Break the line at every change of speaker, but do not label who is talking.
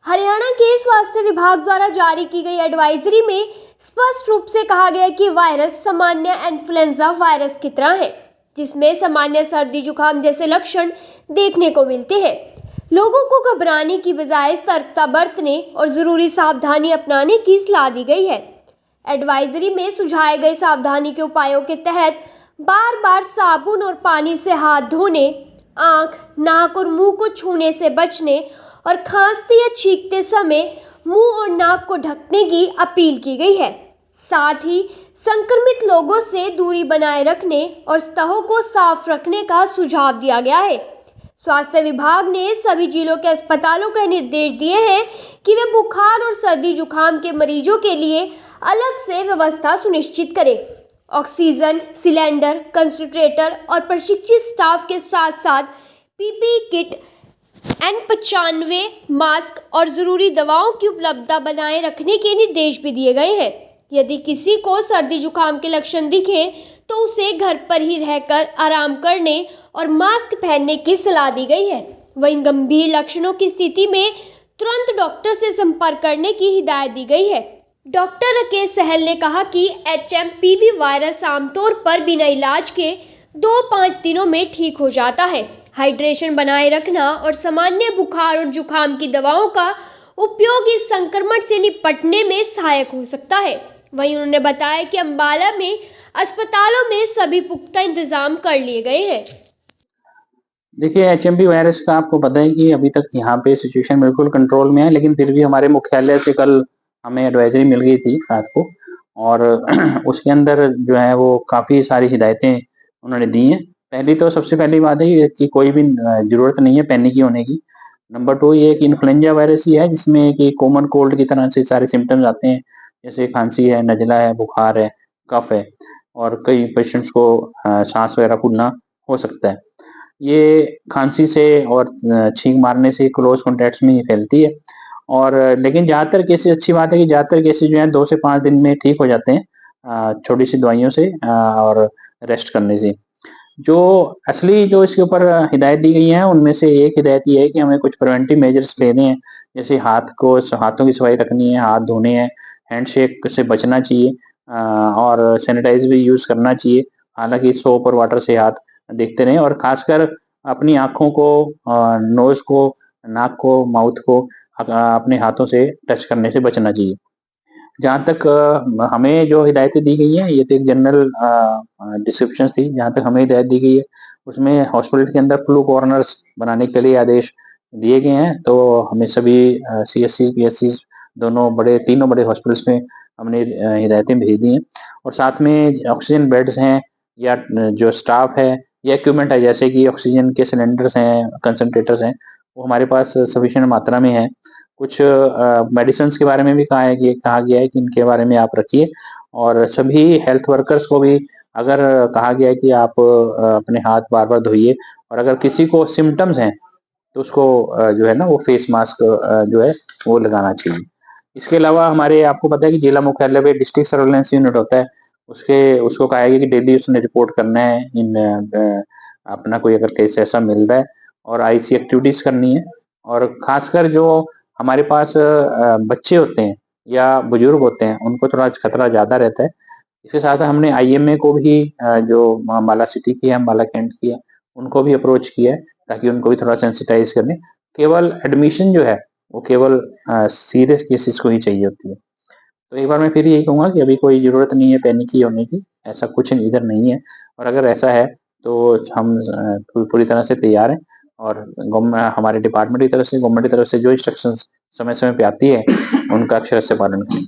हरियाणा के स्वास्थ्य विभाग द्वारा जारी की गई एडवाइजरी में स्पष्ट रूप से कहा गया कि वायरस सामान्य इन्फ्लुएंजा वायरस की तरह है, जिसमें सामान्य सर्दी जुकाम जैसे लक्षण देखने को मिलते हैं। लोगों को घबराने की बजाय सतर्कता बरतने और जरूरी सावधानी अपनाने की सलाह दी गई है। एडवाइजरी में सुझाए गए सावधानी के उपायों के तहत बार बार साबुन और पानी से हाथ धोने, आंख, नाक और मुंह को छूने से बचने और खांसते या छींकते समय मुंह और नाक को ढकने की अपील की गई है। साथ ही संक्रमित लोगों से दूरी बनाए रखने और सतहों को साफ रखने का सुझाव दिया गया है। स्वास्थ्य विभाग ने सभी जिलों के अस्पतालों को निर्देश दिए हैं कि वे बुखार और सर्दी जुकाम के मरीजों के लिए अलग से व्यवस्था सुनिश्चित करें। ऑक्सीजन सिलेंडर, कंसंट्रेटर और प्रशिक्षित स्टाफ के साथ साथ पीपीई किट, N95 मास्क और जरूरी दवाओं की उपलब्धता बनाए रखने के निर्देश भी दिए गए हैं। यदि किसी को सर्दी जुकाम के लक्षण दिखे तो उसे घर पर ही रहकर आराम करने और मास्क पहनने की सलाह दी गई है। वहीं गंभीर लक्षणों की स्थिति में तुरंत डॉक्टर से संपर्क करने की हिदायत दी गई है। डॉक्टर राकेश सहल ने कहा कि HMPV वायरस आमतौर पर बिना इलाज के 2-5 दिनों में ठीक हो जाता है। हाइड्रेशन बनाए रखना और सामान्य बुखार और जुकाम की दवाओं का उपयोग इस संक्रमण से निपटने में सहायक हो सकता है। वहीं उन्होंने बताया कि अंबाला में अस्पतालों में सभी पुख्ता इंतजाम कर लिए गए हैं।
देखिए, HMP वायरस का आपको पता है कि अभी तक यहाँ पे सिचुएशन बिल्कुल कंट्रोल में है, लेकिन फिर भी हमारे मुख्यालय से कल हमें एडवाइजरी मिल गई थी रात को, और उसके अंदर जो है वो काफ़ी सारी हिदायतें उन्होंने दी हैं। सबसे पहली बात है कि कोई भी ज़रूरत नहीं है पैनिक होने की। नंबर 2 ये है कि इन्फ्लुएंजा वायरस ही है, जिसमें कि कॉमन कोल्ड की तरह से सारे सिम्पटम्स आते हैं, जैसे खांसी है, नज़ला है, बुखार है, कफ है, और कई पेशेंट्स को सांस वगैरह फूलना हो सकता है। ये खांसी से और छींक मारने से क्लोज कॉन्टैक्ट्स में ही फैलती है। और लेकिन ज़्यादातर केसेस, अच्छी बात है कि ज़्यादातर केसेस जो हैं 2 से 5 दिन में ठीक हो जाते हैं, छोटी सी दवाइयों से और रेस्ट करने से। जो इसके ऊपर हिदायत दी गई हैं, उनमें से एक हिदायत ये है कि हमें कुछ प्रिवेंटिव मेजर्स लेने हैं, जैसे हाथों की सफाई रखनी है, हाथ धोने हैं, हैंडशेक से बचना चाहिए, और सैनिटाइज भी यूज़ करना चाहिए। हालाँकि सोप और वाटर से हाथ देखते रहें, और खासकर अपनी आँखों को, नोज़ को, नाक को, माउथ को अपने हाथों से टच करने से बचना चाहिए। जहाँ तक हमें जो हिदायतें दी गई हैं, ये तो एक जनरल डिस्क्रिप्शंस थी। जहाँ तक हमें हिदायत दी गई है, उसमें हॉस्पिटल के अंदर फ्लू कॉर्नर्स बनाने के लिए आदेश दिए गए हैं। तो हमें सभी CSCs, PSCs तीनों बड़े हॉस्पिटल्स में हमने हिदायतें भेज दी हैं। और साथ में ऑक्सीजन बेड्स हैं, या जो स्टाफ है, या इक्विपमेंट है, जैसे कि ऑक्सीजन के सिलेंडर्स हैं, कंसंट्रेटर्स हैं, वो हमारे पास सफिशिएंट मात्रा में है। कुछ मेडिसिन्स के बारे में भी कहा गया है कि इनके बारे में आप रखिए, और सभी हेल्थ वर्कर्स को भी अगर कहा गया है कि आप अपने हाथ बार-बार धोइए, और अगर किसी को सिम्पटम्स हैं तो उसको जो है ना वो फेस मास्क जो है वो लगाना चाहिए। इसके अलावा आपको पता है कि जिला मुख्यालय पे डिस्ट्रिक्ट सर्वेलेंस यूनिट होता है, उसको कहा गया कि डेली उसने रिपोर्ट करना है अपना कोई अगर केस ऐसा मिल रहा है, और IC एक्टिविटीज करनी है। और खासकर जो हमारे पास बच्चे होते हैं या बुजुर्ग होते हैं, उनको थोड़ा खतरा ज़्यादा रहता है। इसके साथ हमने IMA को भी, जो अम्बाला सिटी की है, अम्बाला कैंट की है, उनको भी अप्रोच किया है, ताकि उनको भी थोड़ा सेंसिटाइज करें। केवल एडमिशन जो है वो केवल सीरियस केसेस को ही चाहिए होती है। तो एक बार मैं फिर यही कहूँगा कि अभी कोई ज़रूरत नहीं है पैनिक होने की, ऐसा कुछ इधर नहीं है। और अगर ऐसा है तो हम पूरी तरह से तैयार हैं, और हमारे डिपार्टमेंट की तरफ से, गवर्नमेंट की तरफ से जो इंस्ट्रक्शंस समय-समय पे आती है, उनका अक्षर से पालन करें।